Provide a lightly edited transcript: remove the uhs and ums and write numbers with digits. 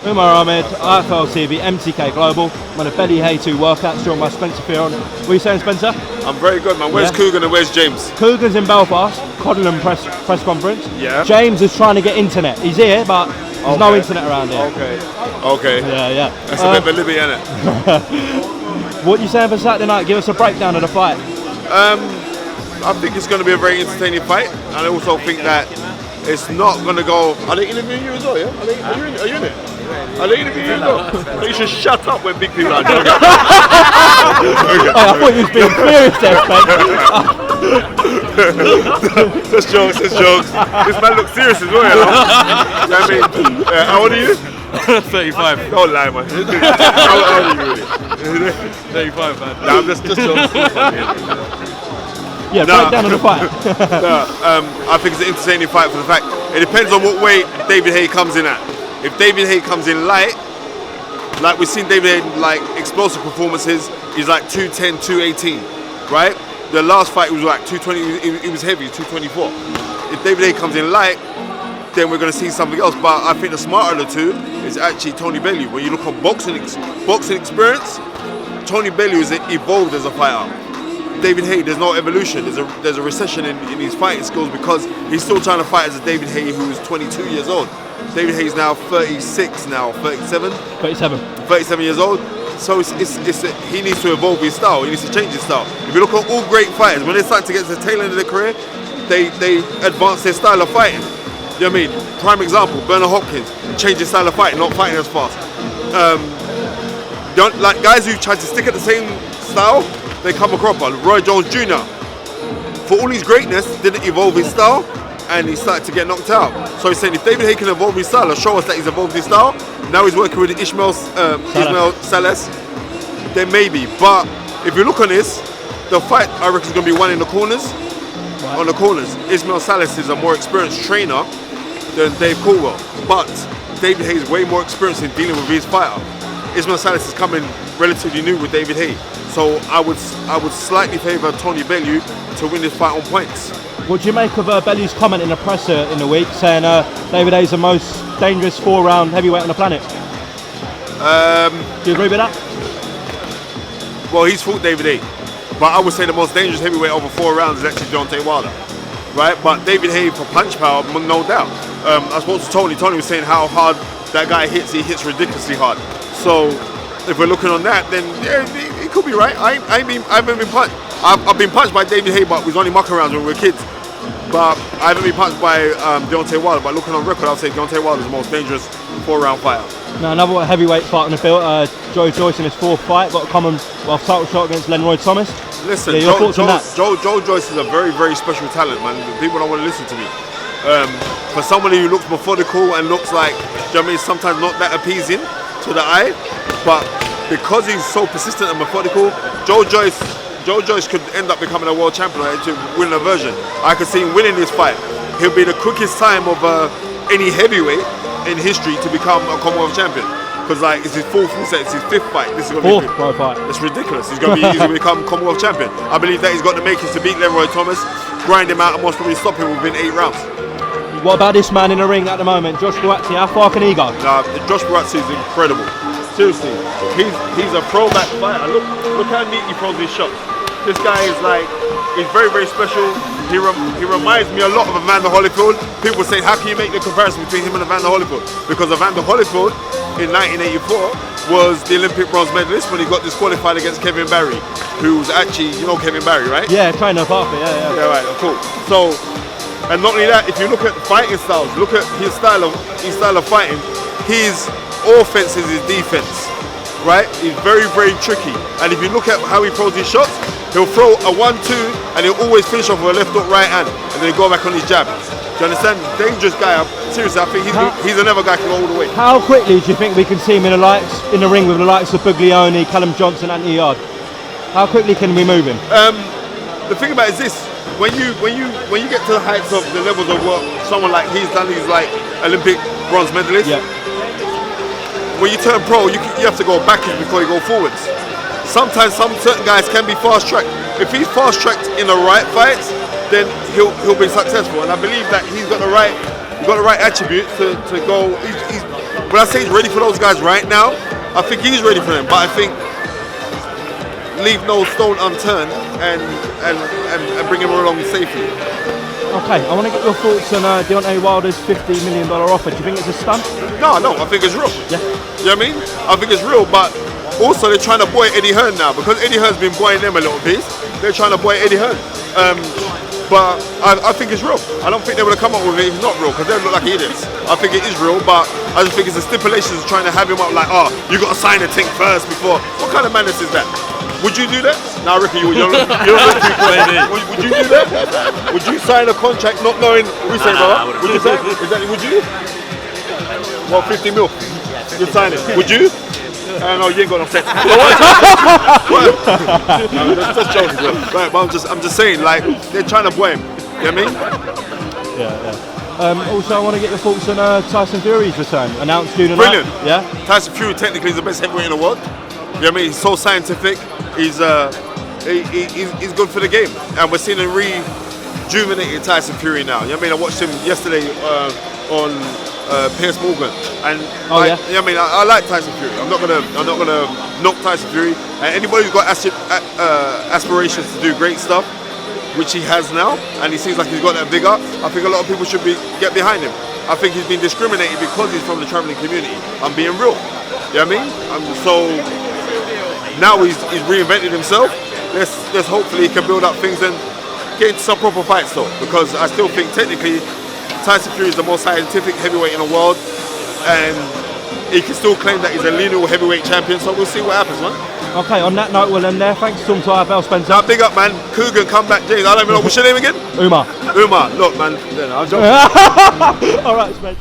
Umar Ahmed, IFL TV, MTK Global. I'm on a Belly Hay 2 workout, joined by Spencer FEARON. What are you saying, Spencer? I'm very good, man. Where's Coogan and where's James? Coogan's in Belfast, Codlinham press conference. Yeah. James is trying to get internet. He's here, but there's no internet around here. Okay. Yeah. That's a bit of a Libby, isn't it? What are you saying for Saturday night? Give us a breakdown of the fight. I think it's going to be a very entertaining fight, and I also think that it's not going to go. Are they interviewing you as well? Yeah. Are you in it? Are they interviewing you as well? You should shut up when big people are joking. I thought you was being serious there, mate. Just jokes. This man looks serious as well. You know what I mean? How old are you? 35. Don't lie, man. How old are you really? 35, man. Nah, I'm just joking. Yeah, breakdown of the fight. I think it's an entertaining fight for the fact it depends on what weight David Haye comes in at. If David Haye comes in light, like we've seen David Haye like explosive performances, he's like 210, 218, right? The last fight was like 220, he was heavy, 224. If David Haye comes in light, then we're going to see something else. But I think the smarter of the two is actually Tony Bellew. When you look at boxing experience, Tony Bellew is evolved as a fighter. David Haye, there's no evolution. There's a recession in his fighting skills because he's still trying to fight as a David Haye who's 22 years old. David Haye's now 36 now, 37? 37 years old. So he needs to evolve his style. He needs to change his style. If you look at all great fighters, when they start to get to the tail end of their career, they advance their style of fighting. You know what I mean? Prime example, Bernard Hopkins, changed his style of fighting, not fighting as fast. Like guys who try to stick at the same style, they come across. Roy Jones Jr., for all his greatness, didn't evolve his style and he started to get knocked out. So he's saying if David Haye can evolve his style or show us that he's evolved his style, now he's working with Ismail Salas, then maybe. But if you look on this, the fight I reckon is going to be won in the corners. Right. On the corners, Ismail Salas is a more experienced trainer than Dave Caldwell, but David Haye is way more experienced in dealing with his fighter. Ismail Salas is coming relatively new with David Haye. So I would slightly favour Tony Bellew to win this fight on points. What do you make of Bellew's comment in the presser in the week saying David Haye's the most dangerous 4-round heavyweight on the planet? Do you agree with that? Well, he's fought David Haye, but I would say the most dangerous heavyweight over 4 rounds is actually Deontay Wilder, right? But David Haye for punch power, no doubt. I spoke to Tony. Tony was saying how hard that guy hits. He hits ridiculously hard. So if we're looking on that, then yeah, he could be right. I haven't been punched. I've been punched by David Haye, but it was only muck around when we were kids. But I haven't been punched by Deontay Wilder. But looking on record, I'll say Deontay Wilder is the most dangerous 4-round fighter. Now another heavyweight fight on the field. Joe Joyce in his 4th fight got a common title shot against Lenroy Thomas. Listen, your thoughts on that? Joe Joyce is a very, very special talent, man. People don't want to listen to me. For somebody who looks methodical and looks like, you know what I mean, sometimes not that appeasing to the eye, but because he's so persistent and methodical, Joe Joyce could end up becoming a world champion to win a version. I could see him winning this fight. He'll be the quickest time of any heavyweight in history to become a Commonwealth champion. Because like it's his 4th set, it's his 5th fight. This is going to be pro fight. It's ridiculous. He's going to become Commonwealth champion. I believe that he's got the makings to beat Lenroy Thomas, grind him out, and most probably stop him within 8 rounds. What about this man in the ring at the moment, Josh Buatsi? How far can he go? Josh Buatsi is incredible. Seriously, he's a throwback fighter. Look how neat he throws his shots. This guy is like, he's very, very special. He reminds me a lot of Evander Holyfield. People say, how can you make the comparison between him and Evander Holyfield? Because Evander Holyfield in 1984 was the Olympic bronze medalist when he got disqualified against Kevin Barry, who was actually, you know Kevin Barry, right? Yeah, trainer of Harper, yeah. Yeah, right, cool. So, and not only that, if you look at fighting styles, look at his style of fighting, his offense is his defense, right? He's very, very tricky. And if you look at how he throws his shots, he'll throw a 1-2 and he'll always finish off with a left hook right hand and then he'll go back on his jab. Do you understand? Dangerous guy. Seriously, I think he's another guy who can go all the way. How quickly do you think we can see him in the ring with the likes of Buglioni, Callum Johnson, Anthony Yard? How quickly can we move him? The thing about it is this: when you get to the heights of the levels of what someone like he's done, he's like Olympic bronze medalist. Yeah. When you turn pro, you have to go backwards before you go forwards. Sometimes certain guys can be fast tracked. If he's fast tracked in the right fights, then he'll be successful. And I believe that he's got the right attributes to go. when I say he's ready for those guys right now, I think he's ready for them. But I think leave no stone unturned and bring him along safely. Okay, I want to get your thoughts on Deontay Wilder's $50 million offer. Do you think it's a stunt? No, I think it's real. Yeah. You know what I mean? I think it's real, but also they're trying to buoy Eddie Hearn now because Eddie Hearn's been buoying them a little bit. They're trying to buoy Eddie Hearn. But I think it's real. I don't think they would have come up with it if it's not real because they look like idiots. I think it is real, but I just think it's the stipulations trying to have him up like, oh, you got to sign a thing first before. What kind of madness is that? Would you do that? No, I reckon you would. You're not too close. Would you do that? Would you sign a contract not knowing? We say, brother. Would you sign? Would you? What, 50 mil? You'd sign it. Would you? No, you ain't got no sense. No, that's joking, bro. Right, but I'm just saying, like, they're trying to buoy him. You know what I mean? Yeah. Also, I want to get your thoughts on Tyson Fury's return, announced June. Brilliant. Yeah. Tyson Fury technically is the best heavyweight in the world. You know what I mean? He's so scientific. He's good for the game, and we're seeing a rejuvenated Tyson Fury now. You know what I mean? I watched him yesterday on Piers Morgan, and you know what I mean? I like Tyson Fury. I'm not gonna knock Tyson Fury. And anybody who's got aspirations to do great stuff, which he has now, and he seems like he's got that vigor, I think a lot of people should get behind him. I think he's been discriminated because he's from the travelling community. I'm being real. You know what I mean? So now he's reinvented himself. Let's hopefully he can build up things and get into some proper fights though, because I still think technically Tyson Fury is the most scientific heavyweight in the world, and he can still claim that he's a lineal heavyweight champion. So we'll see what happens, man. Okay, on that note, we'll end there. Thanks to Bell Spencer. Now, big up, man. Coogan, come back, James. I don't even know what's your name again. Umar. Look, man. I'm joking. All right, Spence.